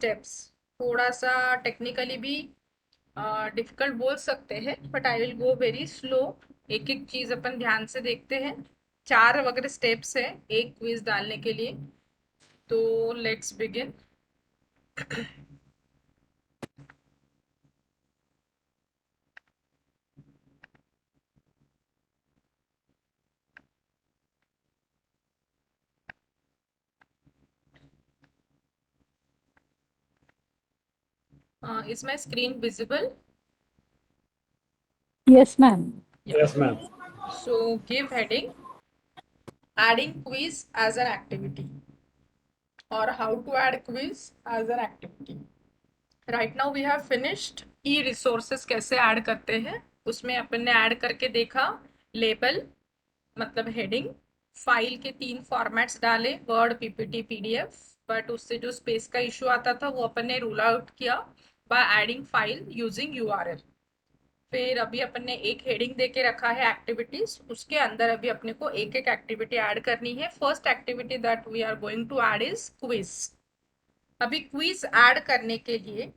Steps थोड़ा सा technically भी डिफिकल्ट बोल सकते हैं, but I will go very slow. एक एक चीज अपन ध्यान से देखते हैं। चार वगैरह स्टेप्स है एक क्विज डालने के लिए। तो let's begin. Is my screen visible? Yes, ma'am. Yes, ma'am. So give heading adding quiz as an activity or how to add quiz as an activity. Right now we have finished E resources कैसे add करते हैं, उसमें अपन ने add करके देखा। Label मतलब heading, file के तीन फॉर्मेट्स डाले, वर्ड, पीपीटी, पीडीएफ। बट उससे जो स्पेस का इशू आता था वो अपन ने रूल आउट किया by adding file using URL. फिर अभी अपन ने एक हेडिंग दे के रखा है एक्टिविटीज, उसके अंदर अभी अपने को एक एक एक्टिविटी ऐड करनी है। First activity that we are going to add is quiz. अभी क्विज ऐड करने के लिए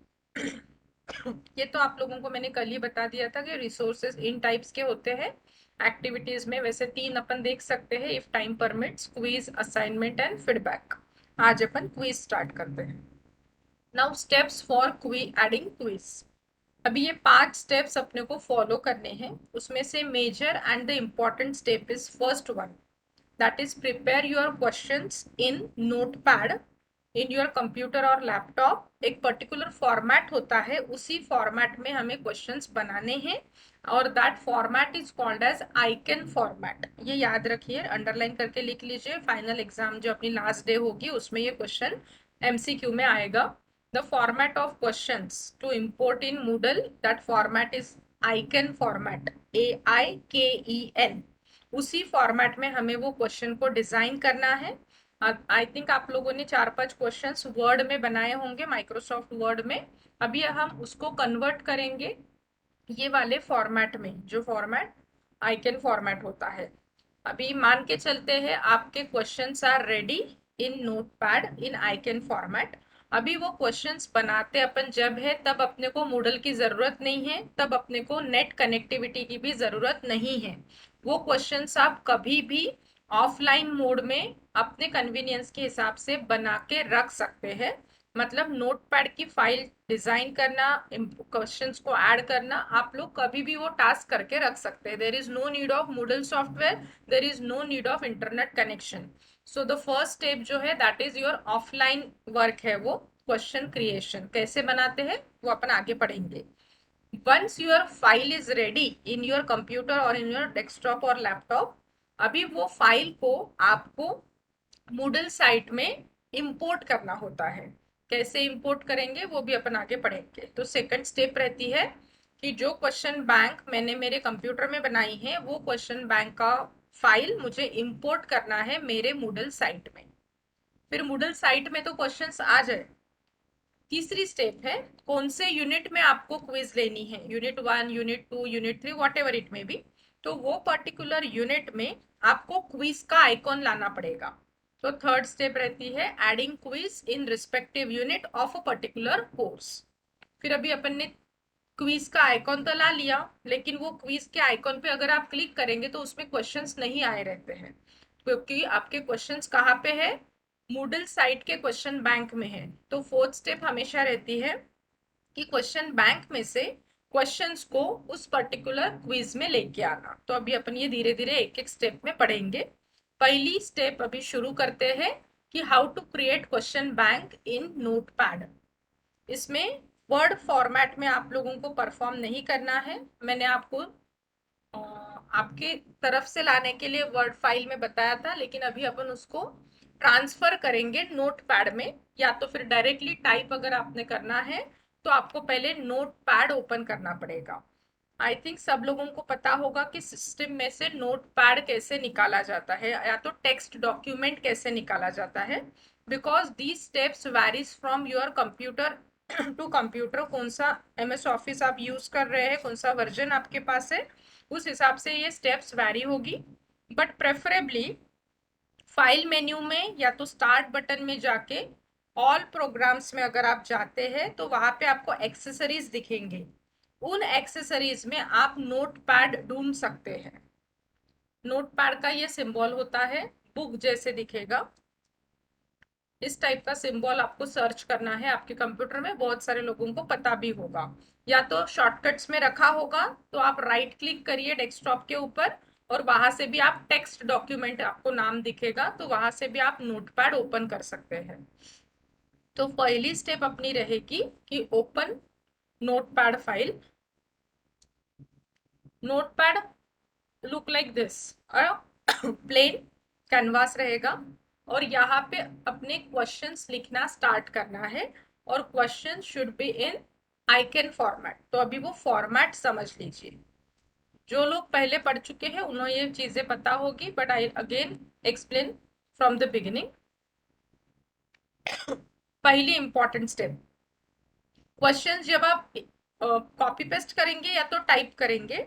ये तो आप लोगों को मैंने कल ही बता दिया था कि रिसोर्सेज इन टाइप्स के होते हैं एक्टिविटीज में। वैसे तीन अपन देख सकते हैं if time permits: quiz, assignment and feedback. आज अपन क्विज स्टार्ट करते हैं। Now steps for quiz, adding quiz. अभी ये 5 स्टेप्स अपने को फॉलो करने हैं। उसमें से major and the important step is first one, that is prepare your questions in notepad in your computer और लैपटॉप। एक पर्टिकुलर फॉर्मेट होता है, उसी फॉर्मेट में हमें क्वेश्चंस बनाने हैं और that format is called as Aiken format. ये याद रखिए, अंडरलाइन करके लिख लीजिए। फाइनल एग्जाम जो अपनी लास्ट डे होगी उसमें ये क्वेश्चन एमसीक्यू में आएगा। The format of questions to import in Moodle, that format is icon format, AIKEN। उसी फॉर्मेट में हमें वो क्वेश्चन को डिजाइन करना है। आई थिंक आप लोगों ने 4-5 क्वेश्चंस वर्ड में बनाए होंगे, माइक्रोसॉफ्ट वर्ड में। अभी हम उसको कन्वर्ट करेंगे ये वाले फॉर्मेट में, जो फॉर्मेट आइकन फॉर्मेट होता है। अभी मान के चलते हैं आपके questions are ready in notepad in Aiken format. अभी वो क्वेश्चंस बनाते अपन जब है तब अपने को मूडल की जरूरत नहीं है, तब अपने को नेट कनेक्टिविटी की भी जरूरत नहीं है। वो क्वेश्चंस आप कभी भी ऑफलाइन मोड में अपने कन्वीनियंस के हिसाब से बना के रख सकते हैं। मतलब नोटपैड की फाइल डिजाइन करना, क्वेश्चंस को ऐड करना, आप लोग कभी भी वो टास्क करके रख सकते हैं। There is no need of Moodle software, there is no need of internet connection. So the first step जो है that is your offline work है, वो क्वेश्चन क्रिएशन कैसे बनाते हैं वो अपन आगे पढ़ेंगे। Once your file is ready in your computer और इन योर डेस्कटॉप और लैपटॉप, अभी वो फाइल को आपको मूडल साइट में इंपोर्ट करना होता है। कैसे इंपोर्ट करेंगे वो भी अपन आगे पढ़ेंगे। तो सेकंड स्टेप रहती है कि जो क्वेश्चन बैंक मैंने मेरे कंप्यूटर में बनाई है वो क्वेश्चन बैंक का फाइल मुझे इंपोर्ट करना है मेरे मूडल साइट में। फिर मूडल साइट में तो क्वेश्चंस आ जाए। तीसरी स्टेप है कौन से यूनिट में आपको क्विज लेनी है, unit 1, unit 2, unit 3, what ever it में भी। तो वो पर्टिकुलर यूनिट में आपको क्विज का आइकॉन लाना पड़ेगा। तो थर्ड स्टेप रहती है adding quiz in respective unit of a particular course. फिर अभी अपन ने क्विज का आइकॉन तो ला लिया, लेकिन वो क्विज के आइकॉन पे अगर आप क्लिक करेंगे तो उसमें क्वेश्चंस नहीं आए रहते हैं, क्योंकि आपके क्वेश्चंस कहाँ पे है, मूडल साइट के क्वेश्चन बैंक में है। तो फोर्थ स्टेप हमेशा रहती है कि क्वेश्चन बैंक में से क्वेश्चंस को उस पर्टिकुलर क्विज में लेके आना। तो अभी अपन ये धीरे धीरे एक एक स्टेप में पढ़ेंगे। पहली स्टेप अभी शुरू करते हैं कि how to create question bank in notepad. इसमें वर्ड फॉर्मेट में आप लोगों को परफॉर्म नहीं करना है। मैंने आपको आपके तरफ से लाने के लिए वर्ड फाइल में बताया था, लेकिन अभी अपन उसको ट्रांसफर करेंगे नोटपैड में। या तो फिर डायरेक्टली टाइप अगर आपने करना है तो आपको पहले नोटपैड ओपन करना पड़ेगा। आई थिंक सब लोगों को पता होगा कि सिस्टम में से नोटपैड कैसे निकाला जाता है या तो टेक्स्ट डॉक्यूमेंट कैसे निकाला जाता है। Because these steps varies from your computer to computer. कौन सा एमएस ऑफिस आप यूज कर रहे हैं, कौन सा वर्जन आपके पास है, उस हिसाब से ये स्टेप्स वैरी होगी। बट प्रेफरेबली फाइल मेन्यू में या तो स्टार्ट बटन में जाके ऑल प्रोग्राम्स में अगर आप जाते हैं तो वहां पे आपको एक्सेसरीज दिखेंगे। उन एक्सेसरीज में आप नोट पैड ढूंढ सकते हैं। नोट पैड का ये सिंबल होता है, बुक जैसे दिखेगा। इस टाइप का सिंबल आपको सर्च करना है आपके कंप्यूटर में, बहुत सारे लोगों को पता भी होगा। या तो शॉर्टकट्स में रखा होगा तो आप राइट क्लिक करिए डेस्कटॉप के ऊपर और वहां से भी आप टेक्स्ट डॉक्यूमेंट, आपको नाम दिखेगा तो वहां से भी आप नोटपैड ओपन कर सकते हैं। तो पहली स्टेप अपनी रहेगी कि open notepad file. Notepad look like this, plain canvas रहेगा और यहाँ पे अपने क्वेश्चंस लिखना स्टार्ट करना है और question should be in Aiken format. तो अभी वो फॉर्मेट समझ लीजिए। जो लोग पहले पढ़ चुके हैं उन्हें ये चीजें पता होगी, but I again explain from the beginning. पहली इंपॉर्टेंट स्टेप, क्वेश्चन जब आप कॉपी पेस्ट करेंगे या तो टाइप करेंगे,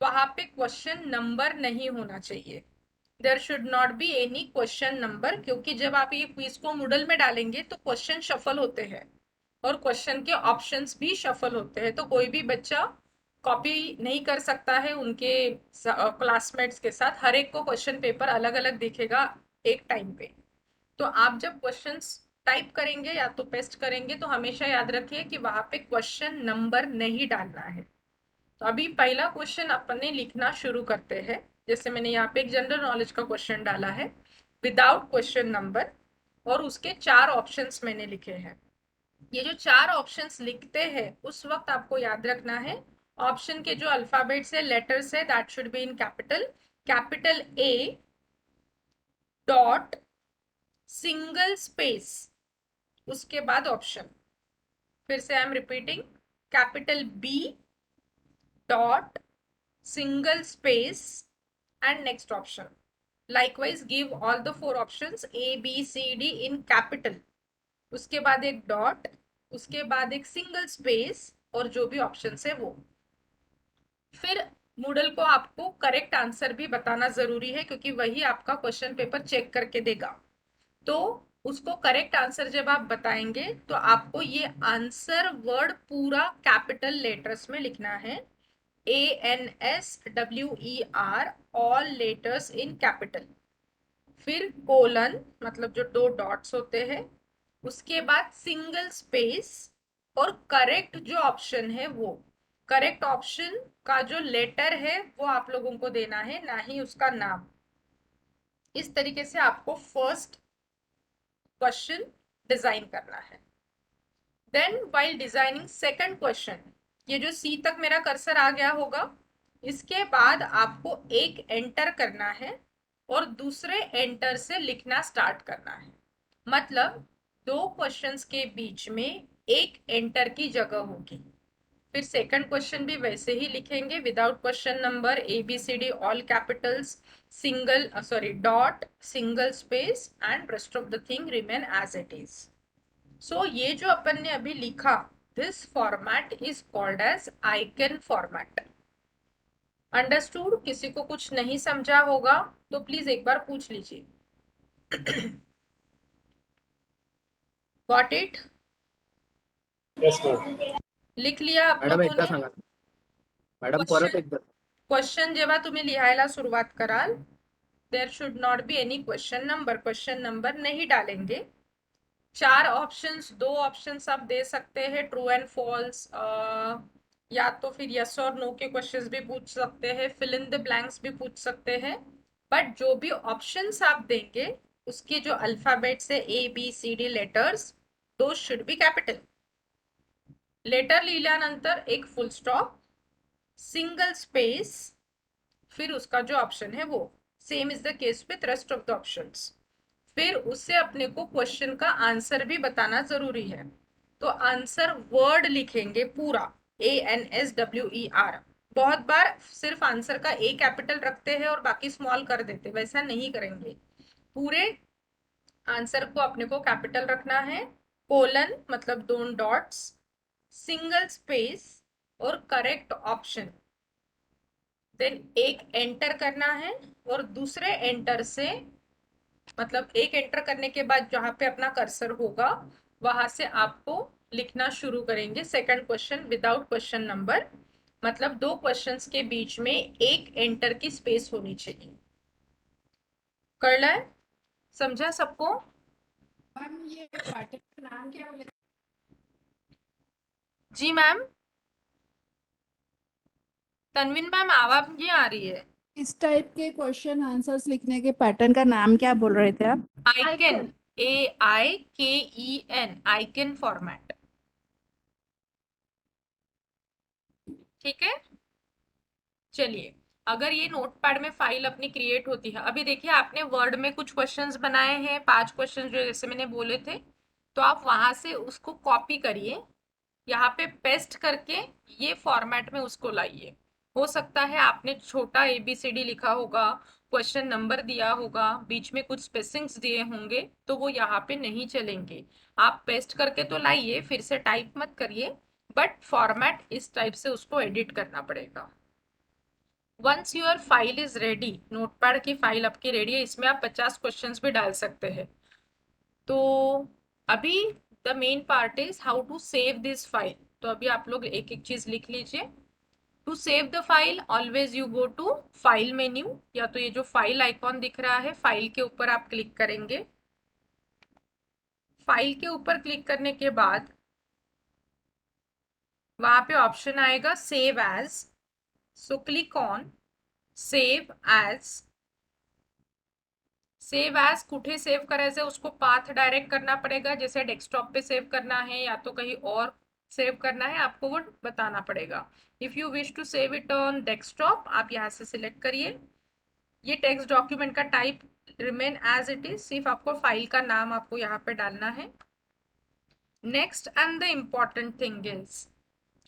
वहां पे क्वेश्चन नंबर नहीं होना चाहिए। There should not be any question number, क्योंकि जब आप ये क्विज को मूडल में डालेंगे तो क्वेश्चन शफल होते हैं और क्वेश्चन के ऑप्शंस भी शफल होते हैं। तो कोई भी बच्चा कॉपी नहीं कर सकता है उनके क्लासमेट्स के साथ। हर एक को क्वेश्चन पेपर अलग अलग दिखेगा एक टाइम पे। तो आप जब क्वेश्चंस टाइप करेंगे या तो पेस्ट करेंगे तो हमेशा याद रखिए कि वहां पे क्वेश्चन नंबर नहीं डालना है। तो अभी पहला क्वेश्चन अपने लिखना शुरू करते हैं। जैसे मैंने यहाँ पे एक जनरल नॉलेज का क्वेश्चन डाला है विदाउट क्वेश्चन नंबर और उसके 4 ऑप्शंस मैंने लिखे हैं। ये जो 4 ऑप्शंस लिखते हैं उस वक्त आपको याद रखना है ऑप्शन के जो अल्फाबेट्स है, लेटर्स है, that should be in capital. Capital A dot single space, उसके बाद ऑप्शन। फिर से I am repeating, capital B dot single space and next option. Likewise give all the 4 options A B C D in capital, उसके बाद एक dot, उसके बाद एक सिंगल स्पेस और जो भी ऑप्शन है वो। फिर मूडल को आपको करेक्ट आंसर भी बताना जरूरी है क्योंकि वही आपका क्वेश्चन पेपर चेक करके देगा। तो उसको करेक्ट आंसर जब आप बताएंगे तो आपको ये आंसर वर्ड पूरा कैपिटल लेटर्स में लिखना है। ANSWER, all letters in capital. फिर कोलन, मतलब जो 2 डॉट्स होते हैं, उसके बाद सिंगल स्पेस और करेक्ट जो ऑप्शन है वो। करेक्ट ऑप्शन का जो लेटर है वो आप लोगों को देना है, ना ही उसका नाम। इस तरीके से आपको फर्स्ट क्वेश्चन डिजाइन करना है। Then while designing second question, ये जो सी तक मेरा कर्सर आ गया होगा, इसके बाद आपको एक एंटर करना है और दूसरे एंटर से लिखना स्टार्ट करना है। मतलब 2 क्वेश्चंस के बीच में एक एंटर की जगह होगी। फिर सेकंड क्वेश्चन भी वैसे ही लिखेंगे without question number, ABCD all capitals, single sorry dot single space and rest of the thing remain as it is. So ये जो अपन ने अभी लिखा, this format is called as Aiken format. Understood? किसी को कुछ नहीं समझा होगा तो प्लीज एक बार पूछ लीजिए। Got it? Yes madam. लिख लिया आप मॅडम लोगों एकदा ने? सांगा. मॅडम परत एकदा. क्वेश्चन जेव्हा तुम्ही लिहायला सुरुवात कराल, there should not be any question number, question number नहीं डालेंगे। 4 ऑप्शंस, 2 ऑप्शंस आप दे सकते हैं, ट्रू एंड फॉल्स, या तो फिर यस और नो के क्वेश्चंस भी पूछ सकते हैं, फिल इन द ब्लैंक्स भी पूछ सकते हैं। बट जो भी ऑप्शंस आप देंगे उसके जो अल्फाबेट्स है ABCD लेटर्स, दो शुड बी कैपिटल। लेटर लिहिल्यानंतर एक फुल स्टॉप, सिंगल स्पेस, फिर उसका जो ऑप्शन है वो। Same is the case with rest of the options. फिर उससे अपने को क्वेश्चन का आंसर भी बताना जरूरी है। तो आंसर वर्ड लिखेंगे पूरा, ANSWER। बहुत बार सिर्फ आंसर का ए कैपिटल रखते हैं और बाकी स्मॉल कर देते, वैसा नहीं करेंगे। पूरे आंसर को अपने को कैपिटल रखना है, कोलन मतलब 2 डॉट्स, सिंगल स्पेस और करेक्ट ऑप्शन। देन एक एंटर करना है और दूसरे एंटर से, मतलब एक एंटर करने के बाद जहां पे अपना कर्सर होगा वहां से आपको लिखना शुरू करेंगे second question without question number, मतलब दो क्वेश्चंस के बीच में एक एंटर की स्पेस होनी चाहिए। कर लें? समझा सबको? मैम ये पैटर्न का नाम क्या है? जी मैम। तनवीन मैम आवाज नहीं आ रही है। इस टाइप के क्वेश्चन आंसर्स लिखने के पैटर्न का नाम क्या बोल रहे थे आप? Icon, AIKEN, icon format. ठीक है, चलिए। अगर ये नोटपैड में फाइल अपनी क्रिएट होती है, अभी देखिए आपने वर्ड में कुछ क्वेश्चंस बनाए हैं, 5 क्वेश्चंस जो जैसे मैंने बोले थे, तो आप वहां से उसको कॉपी करिए, यहाँ पे पेस्ट करके ये फॉर्मेट में उसको लाइए। हो सकता है आपने छोटा ABCD लिखा होगा, क्वेश्चन नंबर दिया होगा, बीच में कुछ स्पेसिंग्स दिए होंगे, तो वो यहाँ पे नहीं चलेंगे। आप पेस्ट करके तो लाइए, फिर से टाइप मत करिए, बट फॉर्मेट इस टाइप से उसको एडिट करना पड़ेगा। Once your file is ready, notepad की फाइल आपकी रेडी है, इसमें आप 50 क्वेश्चंस भी डाल सकते हैं। तो अभी the main part is how to save this file. तो अभी आप लोग एक एक चीज लिख लीजिए। To save the file always you go to file menu, या तो ये जो फाइल आइकॉन दिख रहा है फाइल के ऊपर आप क्लिक करेंगे। फाइल के ऊपर क्लिक करने के बाद वहां पे ऑप्शन आएगा save as, so click on save as. Save as कुठे सेव करायचं उसको पाथ डायरेक्ट करना पड़ेगा, जैसे डेस्कटॉप पे सेव करना है या तो कहीं और सेव करना है, आपको वो बताना पड़ेगा। If you wish to save it on desktop, आप यहाँ से सिलेक्ट करिए। ये टेक्स्ट डॉक्यूमेंट का type remain as it is, सिर्फ आपको फाइल का नाम आपको यहाँ पे डालना है। Next and the important thing is,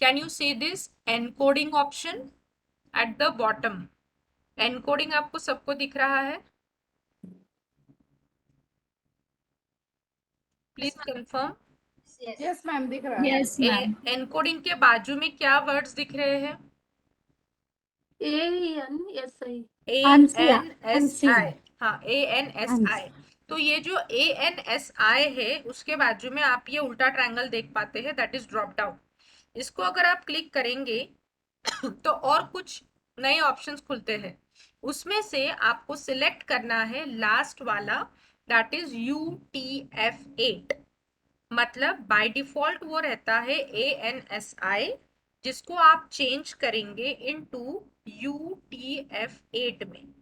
can you see this encoding option at the bottom? Encoding आपको सबको दिख रहा है? Please confirm. यस मैम, दिख रहा है। Yes ma'am. एनकोडिंग के बाजू में क्या वर्ड्स दिख रहे हैं? ANSI। ANSI। हाँ, ANSI। तो ये जो ANSI है उसके बाजू में आप ये उल्टा ट्रायंगल देख पाते हैं, दैट इज ड्रॉप डाउन। इसको अगर आप क्लिक करेंगे तो और कुछ नए ऑप्शंस खुलते हैं। उसमें से आपको सिलेक्ट करना है लास्ट वाला, दैट इज UTF-8। मतलब बाय डिफॉल्ट वो रहता है ANSI, जिसको आप चेंज करेंगे इनटू UTF-8 में।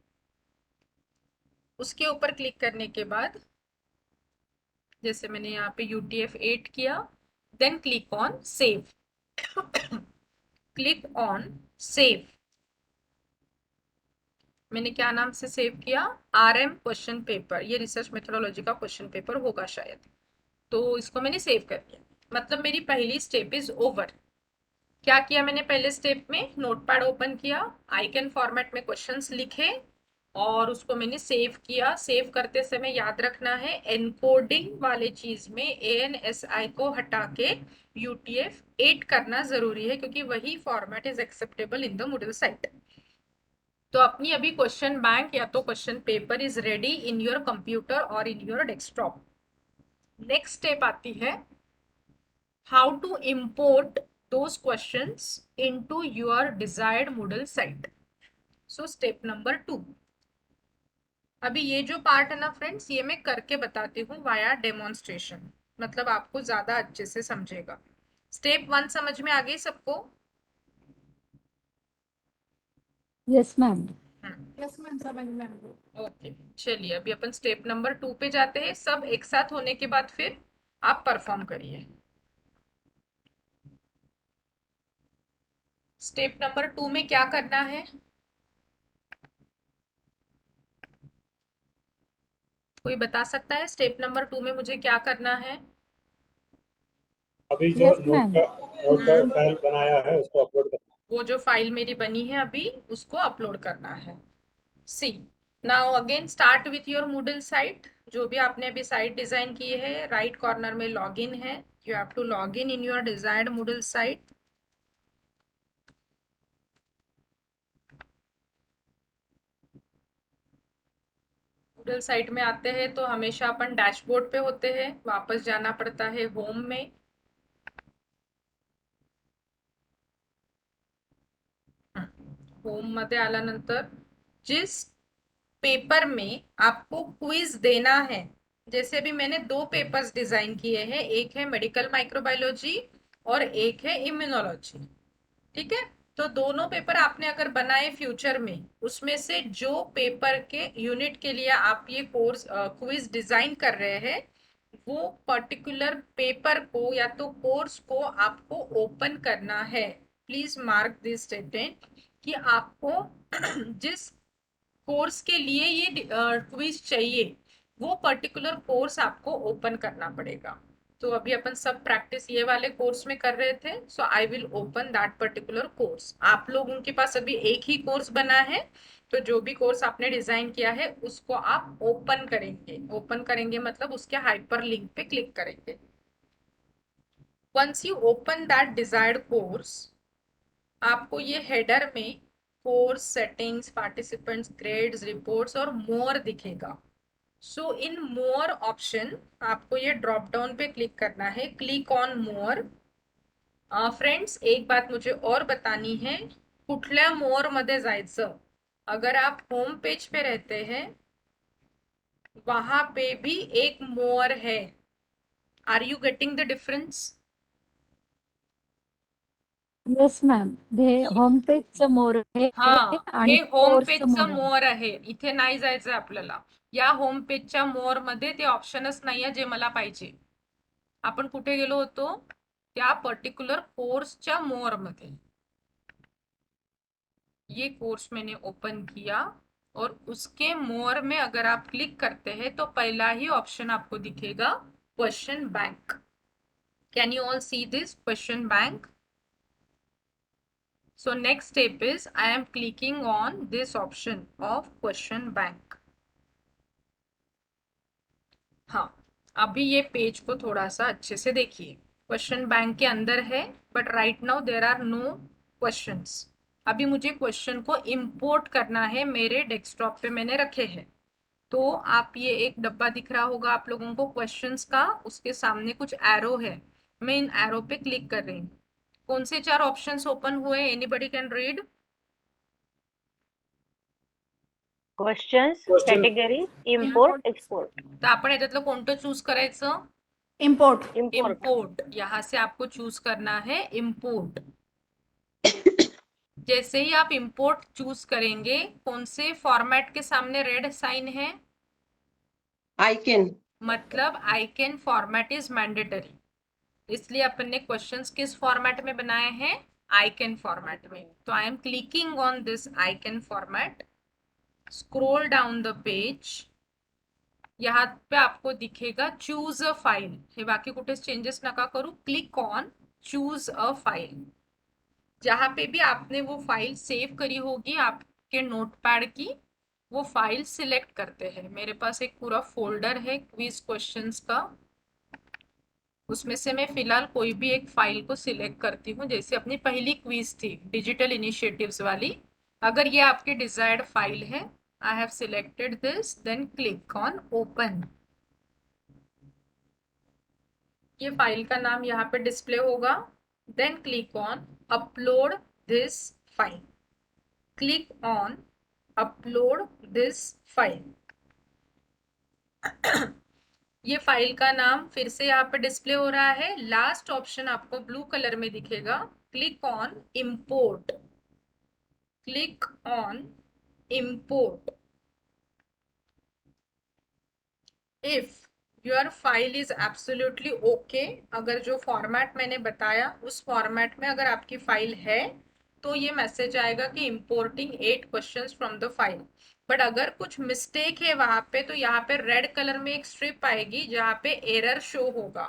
उसके ऊपर क्लिक करने के बाद जैसे मैंने यहाँ पे UTF-8 किया, then click on save. Click on save. मैंने क्या नाम से सेव किया? RM क्वेश्चन पेपर, ये रिसर्च मेथोडोलॉजी का क्वेश्चन पेपर होगा शायद। तो इसको मैंने सेव कर दिया, मतलब मेरी पहली स्टेप इज ओवर। क्या किया मैंने पहले स्टेप में? नोटपैड ओपन किया, आइकन फॉर्मेट में क्वेश्चंस लिखे और उसको मैंने सेव किया। सेव करते समय याद रखना है एनकोडिंग वाले चीज में ANSI को हटा के UTF-8 करना जरूरी है, क्योंकि वही format is acceptable in the Moodle site. तो अपनी अभी क्वेश्चन बैंक या तो question paper is ready in your computer और in your desktop. Next step आती है how to import those questions into your desired Moodle site. So step number 2। अभी ये जो पार्ट है ना फ्रेंड्स, ये मैं करके बताती हूँ वाया डेमोन्स्ट्रेशन, मतलब आपको ज्यादा अच्छे से समझेगा। स्टेप 1 समझ में आ गई सबको? Yes ma'am. यस मैम, समझ में आ गया। ओके, चलिए अभी अपन स्टेप नंबर 2 पे जाते हैं। सब एक साथ होने के बाद फिर आप परफॉर्म करिए। स्टेप नंबर 2 में क्या करना है? कोई बता सकता है स्टेप नंबर 2 में मुझे क्या करना है? अभी जो यस नोट मैम। का फाइल बनाया है उसको अपलोड करना। वो जो फाइल मेरी बनी है अभी उसको अपलोड करना है। See, now again start with your Moodle site. जो भी आपने अभी साइट डिजाइन की है, राइट कॉर्नर में लॉगिन है, you have to log in your desired Moodle site. Tutorial site में आते हैं तो हमेशा अपन डैशबोर्ड पे होते हैं, वापस जाना पड़ता है होम में। होम मध्ये आल्यानंतर जिस पेपर में आपको क्विज देना है, जैसे भी मैंने 2 पेपर्स डिजाइन किए हैं, एक है मेडिकल माइक्रोबायोलॉजी और एक है इम्यूनोलॉजी, ठीक है। तो दोनों पेपर आपने अगर बनाए फ्यूचर में, उसमें से जो पेपर के यूनिट के लिए आप ये कोर्स क्विज डिजाइन कर रहे हैं, वो पर्टिकुलर पेपर को या तो कोर्स को आपको ओपन करना है। प्लीज मार्क दिस स्टेटमेंट कि आपको जिस कोर्स के लिए ये क्विज चाहिए, वो पर्टिकुलर कोर्स आपको ओपन करना पड़ेगा। तो अभी अपन सब प्रैक्टिस ये वाले कोर्स में कर रहे थे, so I will open that particular course. आप लोगों के पास अभी एक ही कोर्स बना है, तो जो भी कोर्स आपने डिजाइन किया है उसको आप ओपन करेंगे। ओपन करेंगे मतलब उसके हाइपर लिंक पे क्लिक करेंगे। Once you open that desired course, आपको ये हेडर में course settings, participants, grades, reports और मोर दिखेगा। सो इन मोर ऑप्शन आपको ये ड्रॉप डाउन पे क्लिक करना है, क्लिक ऑन मोर। फ्रेंड्स, एक बात मुझे और बतानी है, कुठल्या मोर मध्ये जायचं। अगर आप होम पेज पे रहते हैं, वहां पे भी एक मोर है। Are you getting the difference? Yes ma'am हे होम पेजचं मोर आहे हा, आणि हे होम कोर्सचं पेजचं मोर आहे. मोर आहे, इथे नाही जायचंय आपल्याला। या होम पेजच्या मोर मध्ये ते ऑप्शनच नाहीये जे मला पाहिजे। आपण कुठे गेलो होतो? त्या पर्टिकुलर कोर्सच्या मोर मध्ये। ये कोर्स मैंने ओपन किया और उसके मोर में अगर आप क्लिक करते हैं तो पहला ही ऑप्शन आपको दिखेगा, question bank. Can you all see this question bank? So next step is I am clicking on this option of question bank. हाँ, अभी ये पेज को थोड़ा सा अच्छे से देखिए। क्वेश्चन बैंक के अंदर है, but right now there are no questions. अभी मुझे क्वेश्चन को इंपोर्ट करना है, मेरे डेस्कटॉप पे मैंने रखे हैं। तो आप ये एक डब्बा दिख रहा होगा आप लोगों को क्वेश्चंस का, उसके सामने कुछ एरो है, मैं इन एरो पे क्लिक कर रही हूँ। कौन से 4 ऑप्शंस ओपन हुए? Anybody can read? Questions, Question. Category, import, export. तर आपण याच्यातलं कोणतं चूज करायचं? इम्पोर्ट। इम्पोर्ट. इम्पोर्ट। यहाँ से आपको चूज करना है इम्पोर्ट। जैसे ही आप इम्पोर्ट चूज करेंगे, कौन से फॉर्मेट के सामने रेड साइन है? आइकन। मतलब आइकन फॉर्मेट इज मैंडेटरी, इसलिए अपन ने क्वेश्चंस किस फॉर्मेट में बनाए हैं? आइकन फॉर्मेट में। तो I am clicking on this icon format, scroll down the page, यहाँ पे आपको दिखेगा चूज अ फाइल। हे बाकी कुठे चेंजेस नका करू, click on choose a file. जहां पे भी आपने वो फाइल सेव करी होगी आपके नोटपैड की, वो फाइल सिलेक्ट करते हैं। मेरे पास एक पूरा फोल्डर है क्विज क्वेश्चंस का, उसमें से मैं फिलहाल कोई भी एक फाइल को सिलेक्ट करती हूँ। जैसे अपनी पहली क्विज थी डिजिटल इनिशिएटिव्स वाली, अगर ये आपकी डिजायर्ड फाइल है, I have selected this, then click on open. ये फाइल का नाम यहाँ पे डिस्प्ले होगा, then click on upload this file. Click on upload this file. ये फाइल का नाम फिर से यहाँ पे डिस्प्ले हो रहा है। लास्ट ऑप्शन आपको ब्लू कलर में दिखेगा, click on import. Click on import. If your file is absolutely okay, अगर जो फॉर्मेट मैंने बताया उस फॉर्मेट में अगर आपकी फाइल है, तो ये मैसेज आएगा कि importing 8 questions from the file. But अगर कुछ मिस्टेक है वहां पे, तो यहाँ पे रेड कलर में एक स्ट्रिप आएगी जहाँ पे एरर शो होगा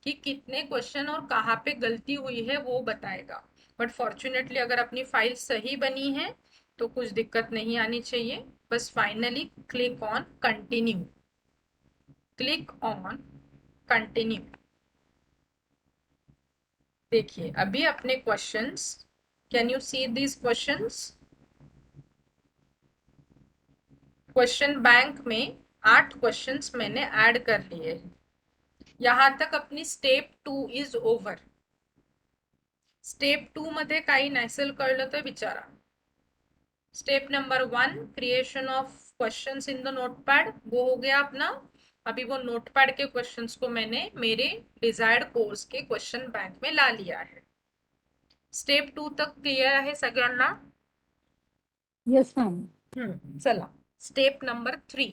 कि कितने क्वेश्चन और कहाँ पे गलती हुई है वो बताएगा। बट फॉर्चुनेटली अगर अपनी फाइल सही बनी है तो कुछ दिक्कत नहीं आनी चाहिए। बस finally click on continue. Click on continue. देखिए अभी अपने questions, can you see these questions? Question bank में 8 क्वेश्चंस मैंने ऐड कर लिए हैं। यहाँ तक अपनी स्टेप 2 इज ओव्हर. स्टेप 2 मध्ये काही नसेल कळलं तर विचारा. Step number 1 creation of questions in the notepad, वो हो गया अपना. अभी वो नोटपैड के क्वेश्चंस को मैंने मेरे डिजायर्ड कोर्स के क्वेश्चन बैंक में ला लिया है. स्टेप 2 तक क्लियर आहे सगळ्यांना? Yes ma'am. चला स्टेप नंबर 3.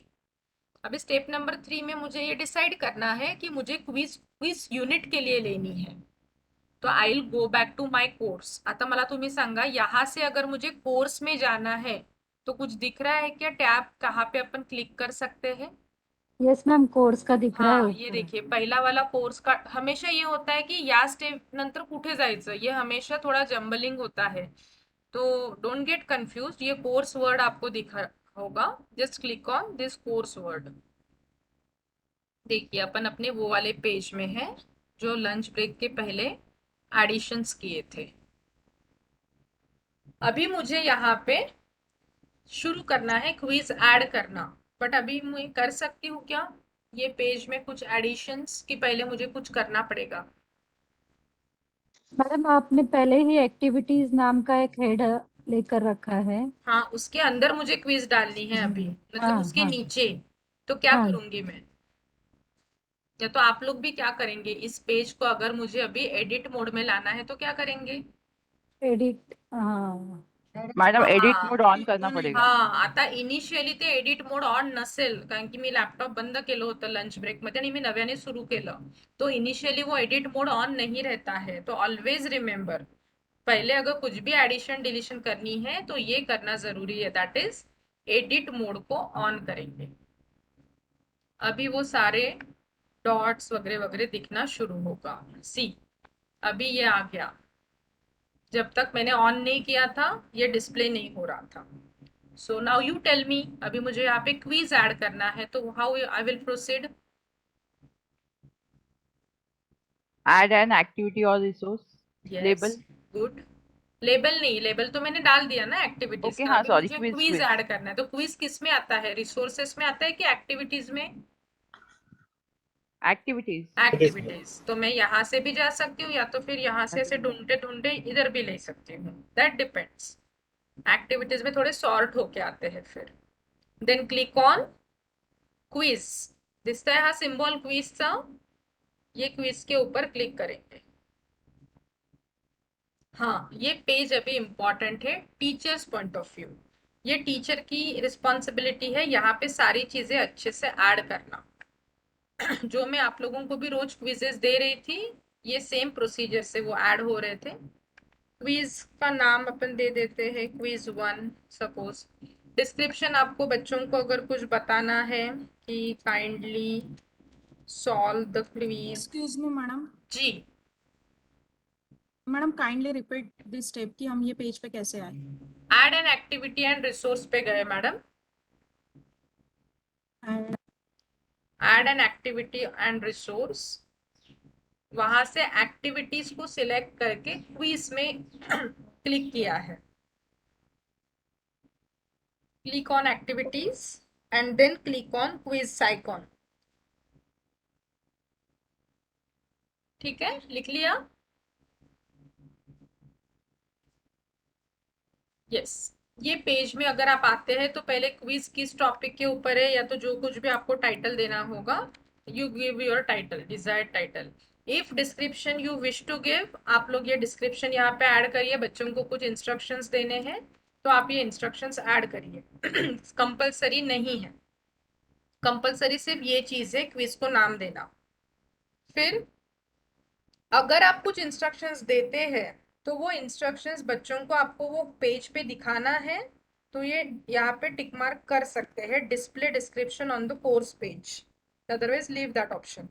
अभी स्टेप नंबर 3 में मुझे ये डिसाइड करना है कि मुझे क्विज यूनिट के लिए लेनी है. तो I will go back to my course. आता मला तुम्ही सांगा, यहाँ से अगर मुझे कोर्स में जाना है तो कुछ दिख रहा है क्या टैब, कहाँ पे अपन क्लिक कर सकते हैं? यस मैम, कोर्स का दिख रहा है हाँ, ये ऊपर. देखिए पहिला वाला कोर्स का. हमेशा ये होता है कि या स्टेप नंतर कुठे जायचं, ये हमेशा थोड़ा जम्बलिंग होता है. तो डोंट गेट कंफ्यूज. ये कोर्स वर्ड आपको दिखा होगा. Just click on this course word. देखिए अपन अपने वो वाले पेज में है जो लंच ब्रेक के पहले एडिशंस किए थे. अभी मुझे यहाँ पे शुरू करना है क्विज ऐड करना. बट अभी मैं कर सकती हूँ क्या ये पेज में कुछ एडिशंस की? पहले मुझे कुछ करना पड़ेगा. मैडम, आपने पहले ही एक्टिविटीज नाम का एक हेड लेकर रखा है. हाँ, उसके अंदर मुझे क्विज डालनी है अभी, मतलब हाँ, उसके हाँ. नीचे. तो क्या हाँ. करूंगी मैं, या तो आप लोग भी क्या करेंगे, इस पेज को अगर मुझे अभी एडिट मोड में लाना है तो क्या करेंगे? एडिट. हाँ. मॅडम एडिट हाँ. मोड ऑन करना पडेगा. हा, आता इनिशियली ते एडिट मोड ऑन नसेल, कारण की मी लॅपटॉप बंद केलं होतं लंच ब्रेक मध्ये आणि मी नव्याने सुरू केलं. तो इनिशियली वो एडिट मोड ऑन नहीं रहता है. तो ऑलवेज रिमेंबर, पहले अगर कुछ भी एडिशन डिलीशन करनी है तो ये करना जरूरी है, दैट इज एडिट मोड को ऑन करेंगे. अभी वो सारे डॉट्स वगैरह वगैरह दिखना शुरू होगा. सी, अभी ये आ गया. जब तक मैंने ऑन नहीं किया था ये डिस्प्ले नहीं हो रहा था. So now you tell me, अभी मुझे यहाँ पे क्विज ऐड करना है तो how I will proceed? Add an activity और रिसोर्स. लेबल. गुड. लेबल नहीं, लेबल तो मैंने डाल दिया ना एक्टिविटीज ओके, का. हाँ, अभी सॉरी, मुझे क्विज क्विज ऐड करना है. तो क्विज किस में आता है, रिसोर्सेस में आता है कि एक्टिविटीज में? ऍक्टिव्हिटीज. एक्टिविटीज. तो मैं यहाँ से भी जा सकती हूँ या तो फिर यहाँ से ऐसे ढूंढते ढूंढते इधर भी ले सकती हूँ. That depends. एक्टिविटीज में थोड़े सॉर्ट होके आते हैं फिर. Then click on quiz. दिसता है हा सिंबल क्विजचा, ये क्विज के ऊपर क्लिक करेंगे. हाँ, ये पेज अभी इंपॉर्टेंट है टीचर्स पॉइंट ऑफ व्यू. ये टीचर की रिस्पॉन्सिबिलिटी है यहाँ पे सारी चीजें अच्छे से ऐड करना. जो मैं आप लोगों को भी रोज क्विजेस दे रही थी, ये सेम प्रोसीजर से वो ऐड हो रहे थे. क्विज का नाम अपन दे देते हैं क्विज 1 सपोज. डिस्क्रिप्शन आपको बच्चों को अगर कुछ बताना है कि kindly solve the quiz. Excuse me madam. जी, madam kindly repeat this step कि हम ये पेज पे कैसे आए. Add an activity and resource पे गए madam. Add an activity and resource, वहां से एक्टिविटीज को सिलेक्ट करके क्विज में क्लिक किया है. Click on activities and then click on quiz icon. ठीक है, लिख लिया? यस. ये पेज में अगर आप आते हैं तो पहले क्विज किस टॉपिक के ऊपर है, या तो जो कुछ भी आपको टाइटल देना होगा, you give your title, desired title. If description you wish to give, आप लोग ये डिस्क्रिप्शन यहाँ पे ऐड करिए. बच्चों को कुछ इंस्ट्रक्शंस देने हैं तो आप ये इंस्ट्रक्शंस ऐड करिए. कंपलसरी नहीं है. कंपलसरी सिर्फ ये चीज है, क्विज को नाम देना. फिर अगर आप कुछ इंस्ट्रक्शंस देते हैं तो वो इंस्ट्रक्शंस बच्चों को आपको वो पेज पे दिखाना है, तो ये यहाँ पे टिक मार्क कर सकते हैं, display description on the course page. Otherwise leave that option.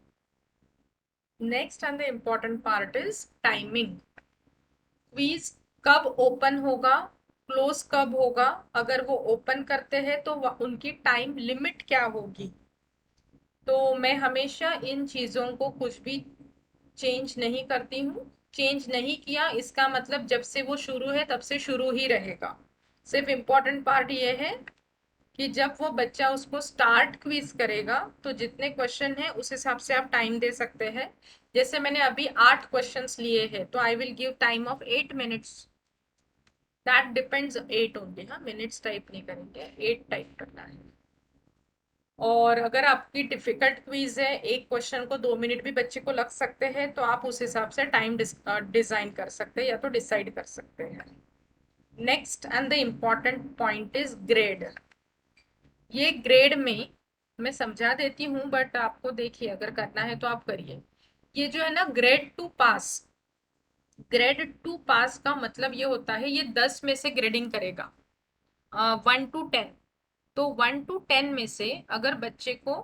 Next and the important part is timing. Quiz कब ओपन होगा, क्लोज कब होगा, अगर वो ओपन करते हैं तो उनकी टाइम लिमिट क्या होगी. तो मैं हमेशा इन चीजों को कुछ भी चेंज नहीं करती हूँ. चेंज नहीं किया इसका मतलब जब से वो शुरू है तब से शुरू ही रहेगा. सिर्फ इम्पोर्टेंट पार्ट ये है कि जब वो बच्चा उसको स्टार्ट क्विज करेगा तो जितने क्वेश्चन है उस हिसाब से आप टाइम दे सकते हैं। जैसे मैंने अभी 8 क्वेश्चंस लिए हैं तो I will give time of 8 minutes. That depends 8 only, हाँ, मिनट्स टाइप नहीं करेंगे, 8 टाइप करना है। और अगर आपकी डिफिकल्ट क्विज है, एक क्वेश्चन को 2 मिनट भी बच्चे को लग सकते हैं, तो आप उस हिसाब से टाइम डिजाइन कर सकते हैं या तो डिसाइड कर सकते हैं। Next and the important point is grade. ये ग्रेड में मैं समझा देती हूँ, बट आपको देखिए अगर करना है तो आप करिए। ये जो है ना ग्रेड 2 पास, ग्रेड 2 पास का मतलब ये होता है ये 10 में से ग्रेडिंग करेगा, 1 to 10। तो 1 to 10 में से अगर बच्चे को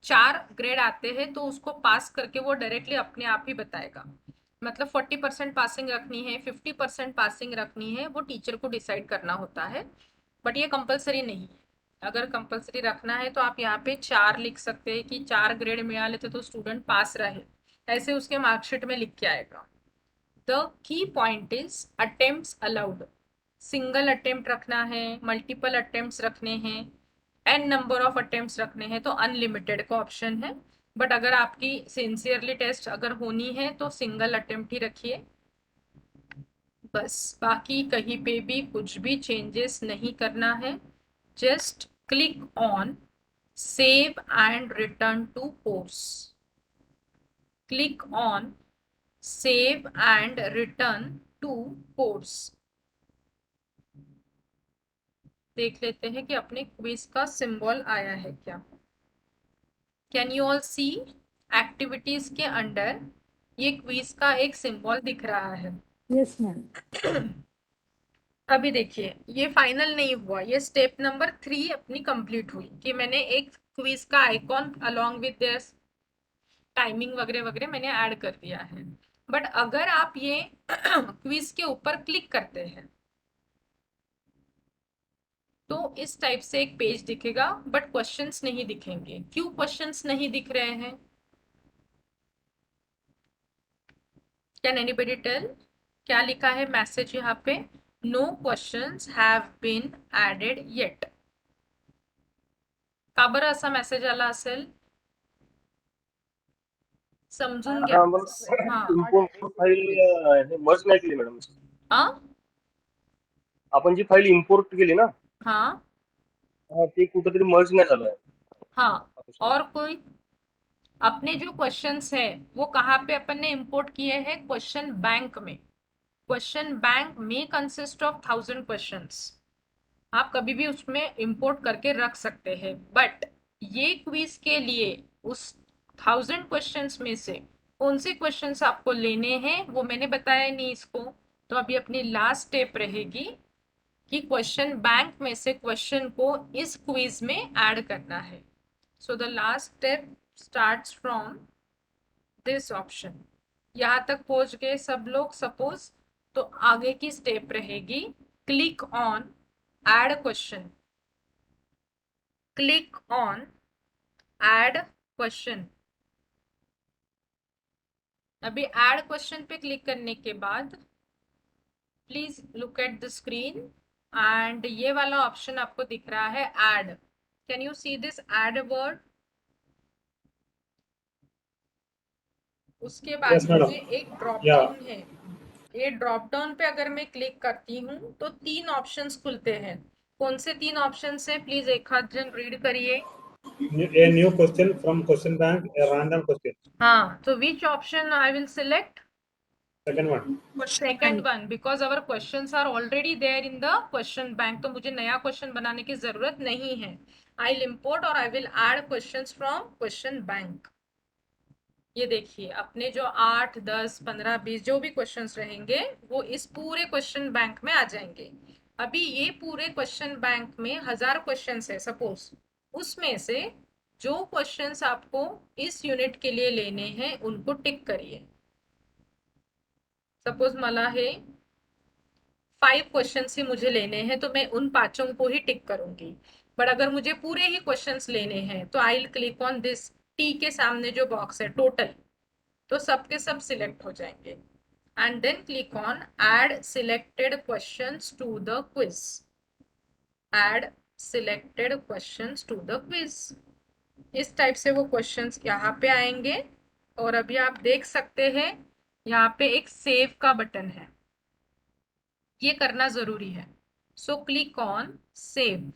4 ग्रेड आते हैं तो उसको पास करके वो डायरेक्टली अपने आप ही बताएगा। मतलब 40% पासिंग रखनी है, 50% पासिंग रखनी है, वो टीचर को डिसाइड करना होता है, बट ये कंपलसरी नहीं है। अगर कंपलसरी रखना है तो आप यहाँ पे 4 लिख सकते हैं कि 4 ग्रेड मिला लेते तो स्टूडेंट पास रहे, ऐसे उसके मार्कशीट में लिख के आएगा। The key point is attempts allowed. Single attempt रखना है, मल्टीपल अटेम्प्ट्स रखने हैं, एन नंबर ऑफ अटेम्प्ट्स रखने हैं तो अनलिमिटेड का ऑप्शन है। बट अगर आपकी सिंसियरली टेस्ट अगर होनी है तो सिंगल अटेम्प्ट ही रखिए बस। बाकी कहीं पे भी कुछ भी चेंजेस नहीं करना है। Just click on save and return to course. Click on save and return to course. देख लेते हैं कि अपने क्विज का सिंबल आया है क्या। Can you all see activities के अंडर ये क्विज का एक सिंबल दिख रहा है। Yes ma'am. अभी देखिए ये फाइनल नहीं हुआ, ये स्टेप नंबर 3 अपनी कंप्लीट हुई कि मैंने एक क्विज का icon along with their timing वगैरह वगैरह मैंने ऐड कर दिया है। बट अगर आप ये क्विज के ऊपर क्लिक करते हैं तो इस टाइप से एक पेज दिखेगा, बट क्वेश्चंस नहीं दिखेंगे। क्यों क्वेश्चंस नहीं दिख रहे हैं? Can anybody tell? क्या लिखा है मैसेज यहाँ पे? No questions have been added yet. का बरं असा मेसेज आला असेल? समजून घ्या. हा इम्पोर्ट फाईल मर्ज नाही केली मॅडम. हा आपण जी फाईल इम्पोर्ट केली ना, हा ते कुठेतरी मर्ज नाही झालं. हाँ, और कोई? अपने जो क्वेश्चंस है वो कहाँ पे अपन ने इंपोर्ट किए हैं? क्वेश्चन बैंक में। क्वेश्चन बैंक में कंसिस्ट ऑफ 1000 क्वेश्चंस। आप कभी भी उसमें इंपोर्ट करके रख सकते हैं, बट ये क्विज के लिए उस 1000 क्वेश्चंस में से कौन से क्वेश्चंस आपको लेने हैं वो मैंने बताया नहीं इसको। तो अभी अपनी लास्ट स्टेप रहेगी कि क्वेश्चन बैंक में से क्वेश्चन को इस क्विज में ऐड करना है। So the last step starts from this option. यहाँ तक पहुंच गए सब लोग सपोज, तो आगे की स्टेप रहेगी click on add question. Click on add question. अभी ऐड क्वेश्चन पे क्लिक करने के बाद please look at the screen and ये वाला ऑप्शन आपको दिख रहा है add. Can you see this add word? उसके बाद Yes, madam. में एक ड्रॉप Yeah. डाउन है। ये ड्रॉप डाउन पे अगर मैं क्लिक करती हूँ तो 3 ऑप्शंस खुलते हैं। कौन से 3 ऑप्शंस है? प्लीज एक हाथ जन रीड करिए। A new question from question bank, a random question. हाँ, तो which option I will select? Second one. Second one, because our questions are already there in the question bank, तो मुझे नया क्वेश्चन बनाने की जरूरत नहीं है। आई विल इम्पोर्ट और I will add questions from question bank. ये देखिए अपने जो 8, 10, 15, 20 जो भी क्वेश्चंस रहेंगे वो इस पूरे क्वेश्चन बैंक में आ जाएंगे। अभी ये पूरे क्वेश्चन बैंक में 1000 क्वेश्चंस है सपोज, उसमें से जो क्वेश्चंस आपको इस यूनिट के लिए लेने हैं उनको टिक करिए। सपोज मला हे 5 क्वेश्चंस ही मुझे लेने हैं तो मैं उन 5 को ही टिक करूंगी। बट अगर मुझे पूरे ही क्वेश्चंस लेने हैं तो I will click on this T के सामने जो बॉक्स है टोटल, तो सबके सब सिलेक्ट हो जाएंगे and then click on add selected questions to the quiz. Add selected questions to the quiz. इस टाइप से वो क्वेश्चंस यहाँ पे आएंगे और अभी आप देख सकते हैं यहाँ पे एक सेव का बटन है, ये करना जरूरी है. सो क्लिक ऑन सेव.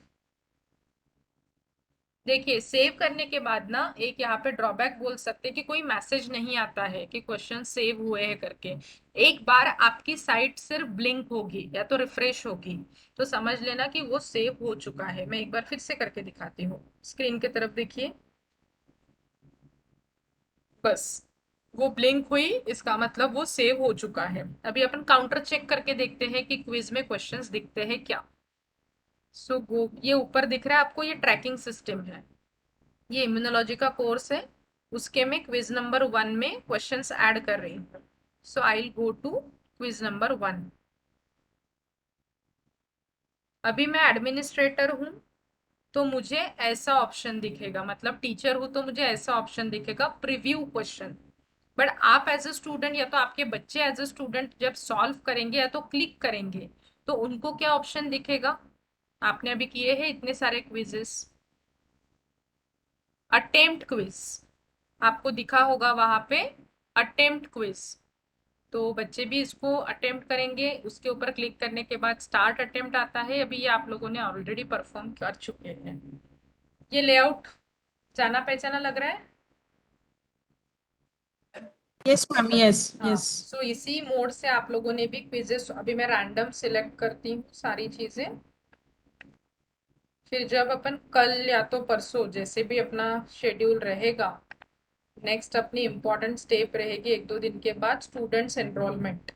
देखिए सेव करने के बाद ना एक यहाँ पे ड्रॉबैक बोल सकते हैं कि कोई मैसेज नहीं आता है कि क्वेश्चन सेव हुए हैं करके. एक बार आपकी साइट सिर्फ ब्लिंक होगी या तो रिफ्रेश होगी तो समझ लेना कि वो सेव हो चुका है. मैं एक बार फिर से करके दिखाती हूँ. स्क्रीन की तरफ देखिए, बस वो ब्लिंक हुई, इसका मतलब वो सेव हो चुका है. अभी अपन काउंटर चेक करके देखते हैं कि क्विज में क्वेश्चंस दिखते हैं क्या. सो ये ऊपर दिख रहा है आपको, ये ट्रैकिंग सिस्टम है. ये इम्यूनोलॉजी का कोर्स है, उसके में क्विज नंबर 1 में क्वेश्चंस ऐड कर रही हूँ. So I will go to quiz number 1. अभी मैं एडमिनिस्ट्रेटर हूँ तो मुझे ऐसा ऑप्शन दिखेगा, मतलब टीचर हूँ तो मुझे ऐसा ऑप्शन दिखेगा प्रीव्यू क्वेश्चन. बट आप एज अ स्टूडेंट या तो आपके बच्चे एज अ स्टूडेंट जब सॉल्व करेंगे या तो क्लिक करेंगे तो उनको क्या ऑप्शन दिखेगा. आपने अभी किए हैं इतने सारे क्विजेस. अटेम्प्ट क्विज आपको दिखा होगा वहां पे, अटेम्प्ट क्विज. तो बच्चे भी इसको अटेम्प्ट करेंगे, उसके ऊपर क्लिक करने के बाद स्टार्ट अटेम्प्ट आता है. अभी ये आप लोगों ने ऑलरेडी परफॉर्म कर चुके हैं. ये लेआउट जाना पहचाना लग रहा है. यस मैम, यस हाँ, यस. सो इसी मोड से आप लोगों ने भी क्विजेस, अभी मैं रैंडम सिलेक्ट करती हूँ सारी चीजें. फिर जब अपन कल या तो परसों जैसे भी अपना शेड्यूल रहेगा, नेक्स्ट अपनी इम्पोर्टेंट स्टेप रहेगी 1-2 दिन के बाद स्टूडेंट्स एनरोलमेंट,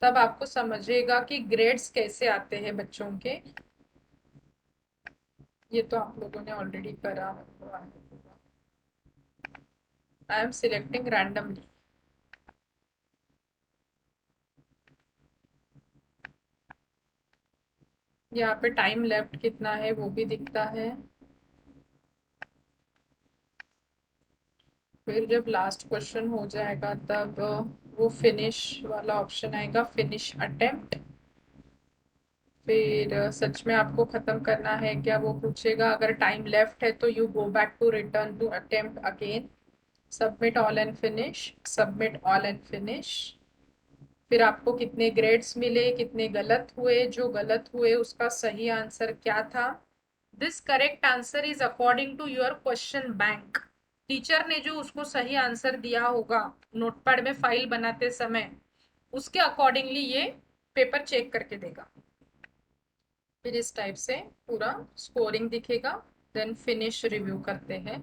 तब आपको समझेगा कि ग्रेड्स कैसे आते हैं बच्चों के. ये तो आप लोगों ने ऑलरेडी करा. I am selecting randomly. यहाँ पे टाइम लेफ्ट कितना है वो भी दिखता है. फिर जब लास्ट क्वेश्चन हो जाएगा तब वो फिनिश वाला ऑप्शन आएगा, फिनिश अटेम्प्ट. फिर सच में आपको खत्म करना है क्या वो पूछेगा. अगर टाइम लेफ्ट है तो you go back to return to attempt again. Submit all and finish, submit all and finish. फिर आपको कितने ग्रेड्स मिले, कितने गलत हुए, जो गलत हुए उसका सही आंसर क्या था. This correct answer is according to your question bank. Teacher ने जो उसको सही आंसर दिया होगा नोटपैड में फाइल बनाते समय, उसके अकॉर्डिंगली ये पेपर चेक करके देगा. फिर इस टाइप से पूरा स्कोरिंग दिखेगा. देन फिनिश रिव्यू करते हैं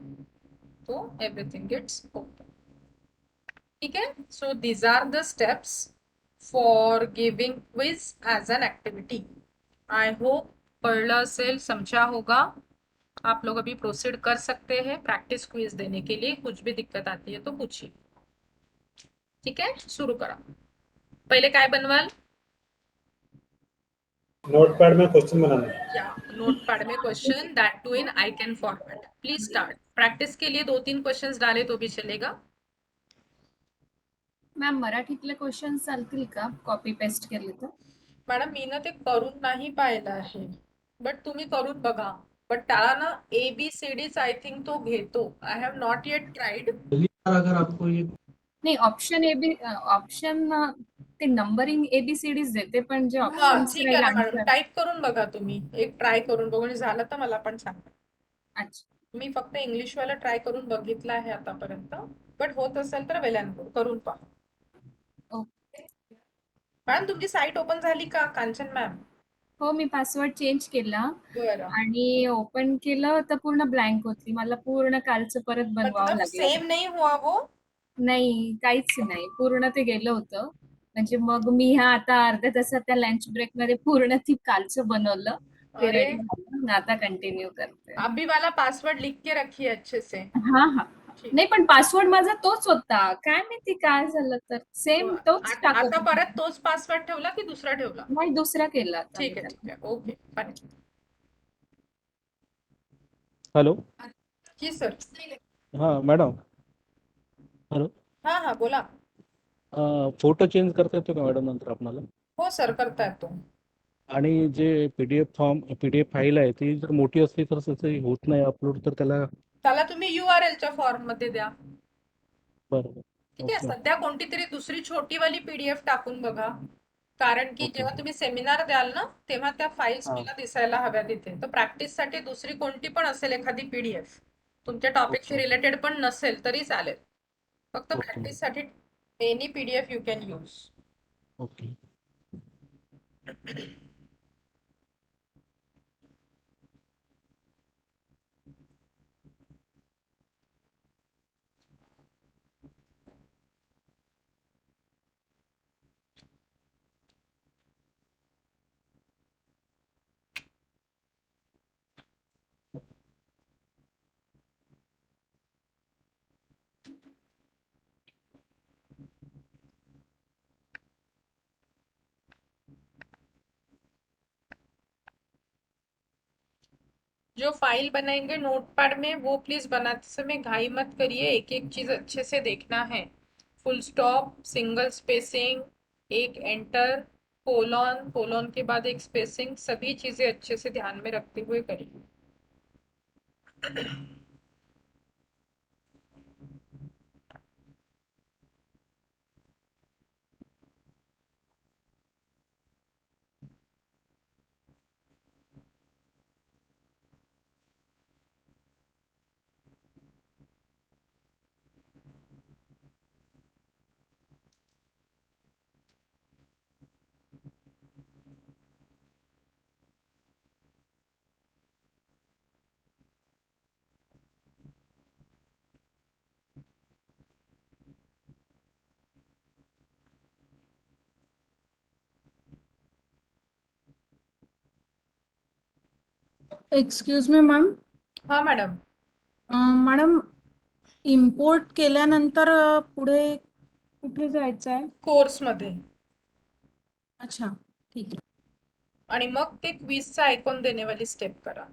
तो एवरीथिंग गेट्स ओपन. ठीक है. So these are the steps for giving quiz as an activity. I hope कळलं असेल, समझा होगा. आप लोग अभी प्रोसीड कर सकते हैं प्रैक्टिस क्विज देने के लिए. कुछ भी दिक्कत आती है तो पूछिए. ठीक है, सुरू करा. पहले काय बनवाल. नोटपैड में क्वेश्चन बनाना है. या नोटपैड में question, that too in I can format. Please start. Practice के लिए 2-3 क्वेश्चंस डाले तो भी चलेगा. मॅम मराठीतले क्वेश्चन चालतील का कॉपी पेस्ट केले तर. मॅडम मी ना ते करून नाही पाहिलं आहे, बट तुम्ही करून बघा. बट त्याला ना ABCDs आय थिंक तो घेतो. I have not yet tried. अगर आपको ये नाही ऑप्शन ते नंबरिंग ABCDs देते पण जे हा ऑप्शन्स ठीक आहे ना मॅडम, टाईप करून बघा तुम्ही. एक ट्राय करून बघून झालं तर मला पण सांगा. अच्छा मी फक्त इंग्लिशवाला ट्राय करून बघितलं आहे आतापर्यंत, बट होत असेल तर वेल अँड गुड, करून पहा. ओके. मॅडम तुमची साईट ओपन झाली का कांचन मॅम. हो मी पासवर्ड चेंज केला बरं, आणि ओपन केलं तर पूर्ण ब्लँक होती. मला पूर्ण कालचं परत बनवावं मतलब लागलं. सेम नहीं हुआ वो. नाही काहीच नाही, पूर्ण ते गेलं होतं. म्हणजे मग मी आता अर्ध्या तासात त्या लंच ब्रेक मध्ये पूर्ण ती कालचं बनवलं. ते अरे रेडी झालं. आता कंटिन्यू करते. अभी वाला पासवर्ड लिख के रखिए अच्छे से. हा हा. ठीक. नाही पण पासवर्ड माझा तोच होता. काय माहिती काय झालं तर सेम तोच टाकत आता होते. परत तोच पासवर्ड ठेवला की दुसरा ठेवला. नाही दुसरा केला आता मी ठीक आहे त्याला. ठीक आहे, ओके फाईन. हेलो. जी सर. हाँ मैडम. हेलो. हा हा बोला. फोटो चेंज करता येतो का मॅडम नंतर आपल्याला. हो सर करता येतो. आणि जे पीडीएफ फाईल आहे ती जर मोठी असली तर त्याचं होत नाही अपलोड, तर त्याला त्याला तुम्ही URL फॉर्म मध्ये द्या. बरोबर. ठीक आहे, ओके सध्या कोणती तरी दुसरी छोटीवाली PDF टाकून बघा. कारण की ओके जेव्हा तुम्ही सेमिनार द्याल ना, तेव्हा त्या फाईल्स हां मला दिसायला हव्या तिथे. तर प्रॅक्टिससाठी दुसरी कोणती पण असेल एखादी PDF, तुमच्या टॉपिकशी ओके रिलेटेड पण नसेल तरी चालेल. फक्त ओके प्रॅक्टिससाठी any PDF you can use. Okay. जो फाइल बनाएंगे नोटपैड में वो प्लीज बनाते समय घाई मत करिए, एक एक चीज अच्छे से देखना है. फुल स्टॉप, सिंगल स्पेसिंग, एक एंटर, कोलॉन, कोलॉन के बाद एक स्पेसिंग, सभी चीजें अच्छे से ध्यान में रखते हुए करिए. Excuse me ma'am. हा मॅडम. मॅडम, इम्पोर्ट केल्यानंतर पुढे कुठे जायचं आहे? कोर्स मध्ये. अच्छा, ठीक आहे. आणि मग ते क्विजचा आयकॉन देणे वाली स्टेप करा.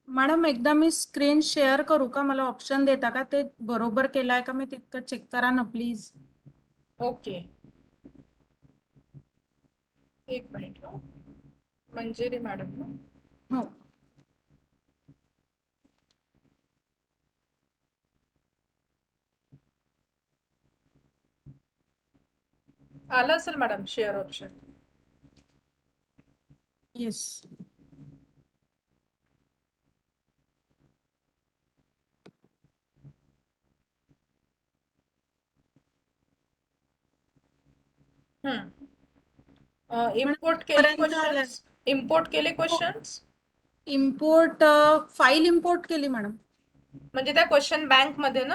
मॅडम, एकदा मी स्क्रीन शेअर करू का? मला ऑप्शन देता का? ते बरोबर केलाय का मी तितकं चेक करा ना प्लीज. ओके, एक मिनिट. मंजिरी मॅडम ना. हो. आलं असेल madam share option. Yes. Import केले पर्यंत आलंय. क्वेश्चन्स? इम्पोर्ट केले क्वेश्चन्स? इम्पोर्ट फाईल इम्पोर्ट केली मॅडम. म्हणजे त्या क्वेश्चन बँक मध्ये ना?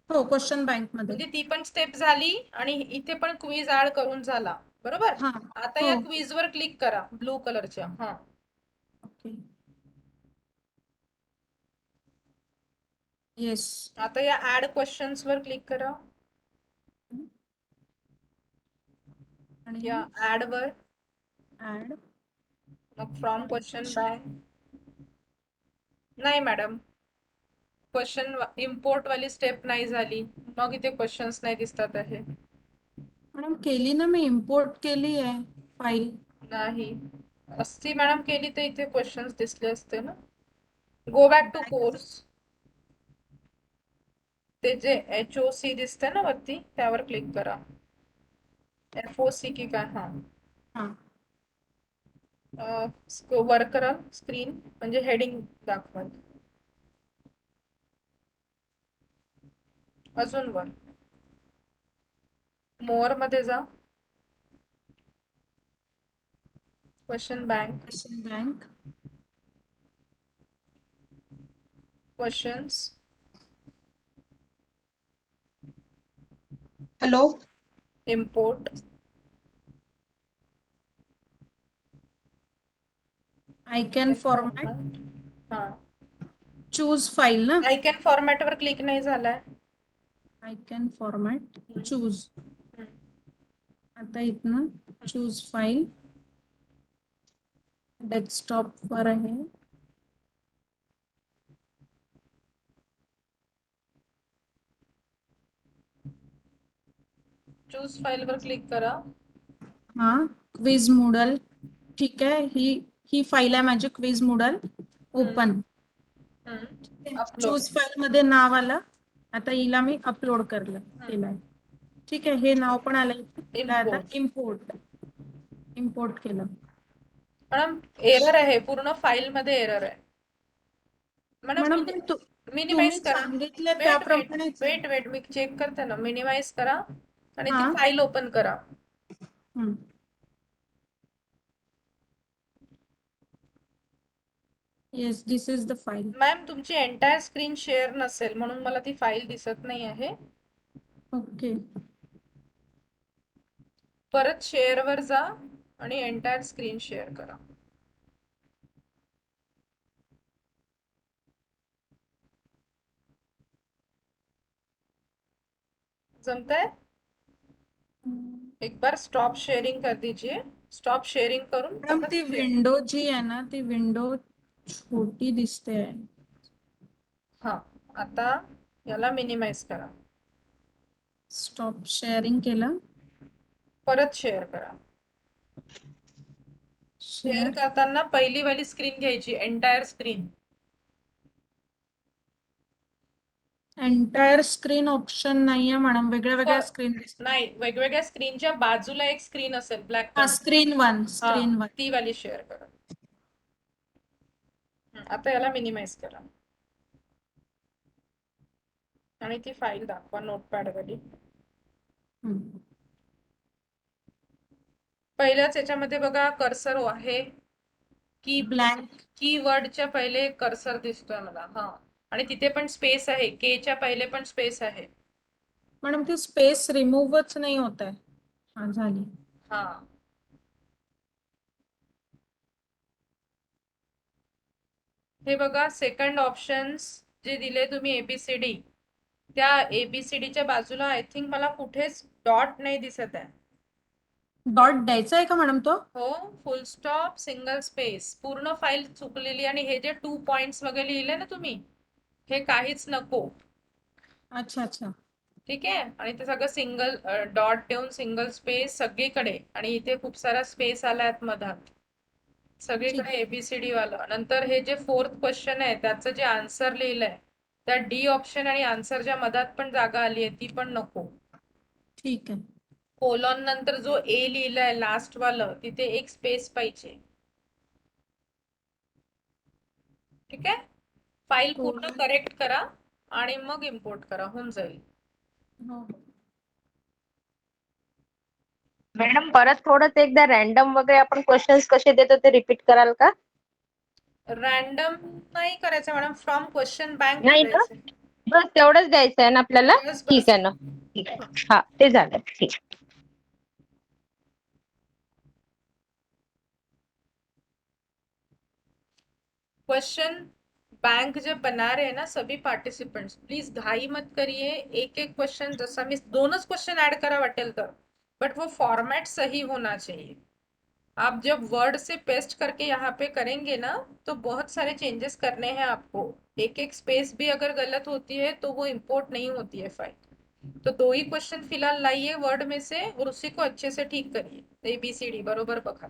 हो, क्वेश्चन बँक मध्ये. म्हणजे ती पण स्टेप झाली आणि इथे पण क्विज ऍड करून झाला, बरोबर? हा. आता हो. या क्विज वर क्लिक करा ब्लू कलरच्या. हा, ओके. येस. आता या ऍड क्वेश्चन्स वर क्लिक करा. आणि या ऍड वर, ऍड. मग फ्रॉम क्वेश्चन बँक. नाही मॅडम, क्वेश्चन इम्पोर्ट वाली स्टेप नाही झाली, मग इथे क्वेश्चन्स नाही दिसतात आहे. मॅडम, केली ना मी, इम्पोर्ट केली आहे फाईल. नाही, असती मॅडम केली तर इथे क्वेश्चन्स दिसले असते ना. Go back to course. ते जे HOC दिसते ना वरती, त्यावर क्लिक करा. FOC की काय? हा, हा. वर करा स्क्रीन, म्हणजे हेडिंग दाखवाल. अजून वर, मोअर मध्ये जा. Question bank, question bank. Questions, hello. Import, I can format. हा, चूज फाईल ना आयकॅन फॉर्मॅट वर क्लिक नाही झालाय. I can format choose. आता इथनं चूज फाईल डेस्कटॉप वर आहे. चूज फाईल वर क्लिक करा. हा क्विज मूडल. ठीक आहे, ही फाईल आहे माझी quiz Moodle. Open. Choose file मध्ये नाव आलं. आता हिला मी अपलोड केलंय. ठीक आहे, हे नाव पण आलं. आता इम्पोर्ट केलं. मॅडम एरर आहे, पूर्ण फाईल मध्ये एरर आहे. मॅडम पण मिनिमाइज करा. सांगितलं त्याप्रमाणे वेट मी चेक करते ना. मिनिमाइज करा आणि हा. ती फाईल ओपन करा. Yes, this is the file. Ma'am तुमची एंटायर स्क्रीन शेअर नसेल म्हणून मला ती फाईल दिसत नाही आहे. ओके. परत शेअर वर जा आणि एंटायर स्क्रीन शेअर करा. जमतंय? एक बार स्टॉप शेयरिंग कर दीजिए. स्टॉप शेयरिंग करून मॅडम ती विंडो जी आहे ना, ती विंडो छोटी दिसते. हा, आता याला मिनिमाइज करा. स्टॉप शेअरिंग केलं. परत शेअर करा. शेअर करताना पहिली वाली स्क्रीन घ्यायची, entire screen. Entire screen option नाहीये मॅडम, वेगळ्या स्क्रीन दिसतात. नाही, वेगवेगळ्या स्क्रीनच्या बाजूला एक स्क्रीन असेल ब्लॅक. Screen one. ती वाली शेअर करा. आता याला मिनिमाइज करा आणि ती फाईल दाखवा नोटपॅड वाली. पहिल्याच याच्यामध्ये बघा कर्सर आहे की ब्लँक. कीवर्डच्या पहिले कर्सर दिसतोय मला. हा, आणि तिथे पण स्पेस आहे. केच्या पहिले पण स्पेस आहे. मॅडम ती स्पेस रिमूव्हच नाही होत आहे. हा, झाली. हा, हे बघा सेकंड ऑप्शन्स जे दिले तुम्ही ABCD, त्या ABCDच्या बाजूला आय थिंक मला कुठेच डॉट नाही दिसत आहे. डॉट द्यायचा आहे का मॅडम तो? हो, फुल स्टॉप सिंगल स्पेस. पूर्ण फाईल चुकलेली. आणि हे जे 2 पॉइंट्स वगैरे लिहिले ना तुम्ही, हे काहीच नको. अच्छा. ठीक आहे. आणि ते सगळं सिंगल डॉट देऊन सिंगल स्पेस सगळीकडे. आणि इथे खूप सारा स्पेस आलाय मधात सगळीकडे ABCD वाला. नंतर हे जे 4th क्वेश्चन आहे त्याचं जे आन्सर लिहिलंय त्या D ऑप्शन आणि आन्सरच्या मधात पण जागा आली आहे, ती पण नको. ठीक आहे. कोलॉन नंतर जो A लिहिलाय लास्ट वालं, तिथे एक स्पेस पाहिजे. ठीक आहे. फाईल पूर्ण करेक्ट करा आणि मग इम्पोर्ट करा, होऊन जाईल. मॅडम परत थोडं एकदा रॅन्डम वगैरे आपण क्वेश्चन्स कसे देतो ते रिपीट कराल का? रॅन्डम नाही करायचं मॅडम, फ्रॉम क्वेश्चन बँक नाही का? करायचं. बस तेवढंच द्यायचं आहे ना आपल्याला? बस. ठीक आहे ना. ठीक आहे. हा, ते झालं. ठीक. क्वेश्चन बैंक जब बना रहे हैं ना सभी पार्टिसिपेंट्स, प्लीज घाई मत करिए. एक एक क्वेश्चन, जसा मी 2च क्वेश्चन ऐड करा वाटेल तर, बट वो फॉर्मेट सही होना चाहिए. आप जब वर्ड से पेस्ट करके यहाँ पे करेंगे ना तो बहुत सारे चेंजेस करने हैं आपको. एक एक स्पेस भी अगर गलत होती है तो वो इम्पोर्ट नहीं होती है फाइल. तो 2 ही क्वेश्चन फिलहाल लाइए वर्ड में से और उसी को अच्छे से ठीक करिए. ABCD बरोबर बघा.